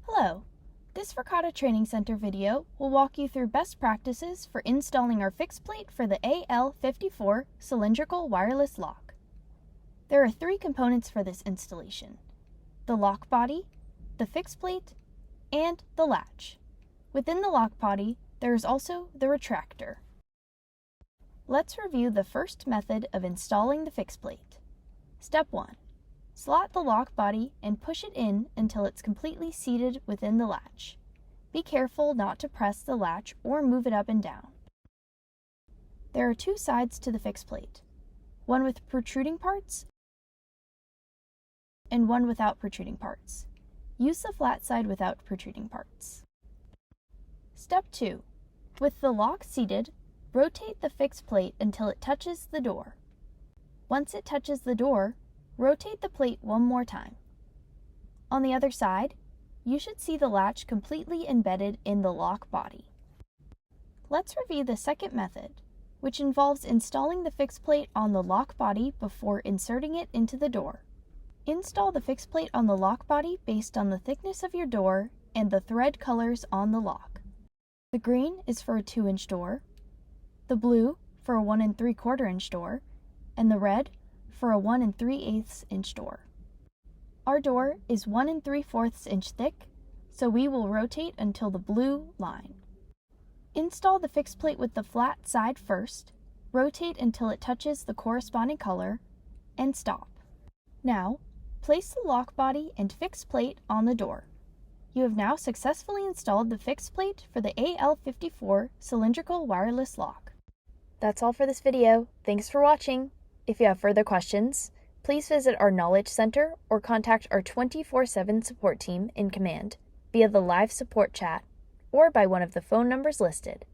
Hello! This Verkada Training Center video will walk you through best practices for installing our fixed plate for the AL54 cylindrical wireless lock. There are three components for this installation: the lock body, the fixed plate, and the latch. Within the lock body, there is also the retractor. Let's review the first method of installing the fixed plate. Step 1. Slot the lock body and push it in until it's completely seated within the latch. Be careful not to press the latch or move it up and down. There are two sides to the fixed plate, one with protruding parts and one without protruding parts. Use the flat side without protruding parts. Step 2. With the lock seated, rotate the fixed plate until it touches the door. Once it touches the door, rotate the plate one more time. On the other side, you should see the latch completely embedded in the lock body. Let's review the second method, which involves installing the fixed plate on the lock body before inserting it into the door. Install the fixed plate on the lock body based on the thickness of your door and the thread colors on the lock. The green is for a 2-inch door, the blue for a 1 3/4 inch door, and the red for a 1 3/8 inch door. Our door is 1 3/4 inch thick, so we will rotate until the blue line. Install the fixed plate with the flat side first, rotate until it touches the corresponding color, and stop. Now, place the lock body and fixed plate on the door. You have now successfully installed the fixed plate for the AL54 cylindrical wireless lock. That's all for this video. Thanks for watching. If you have further questions, please visit our Knowledge Center or contact our 24/7 support team in command via the live support chat or by one of the phone numbers listed.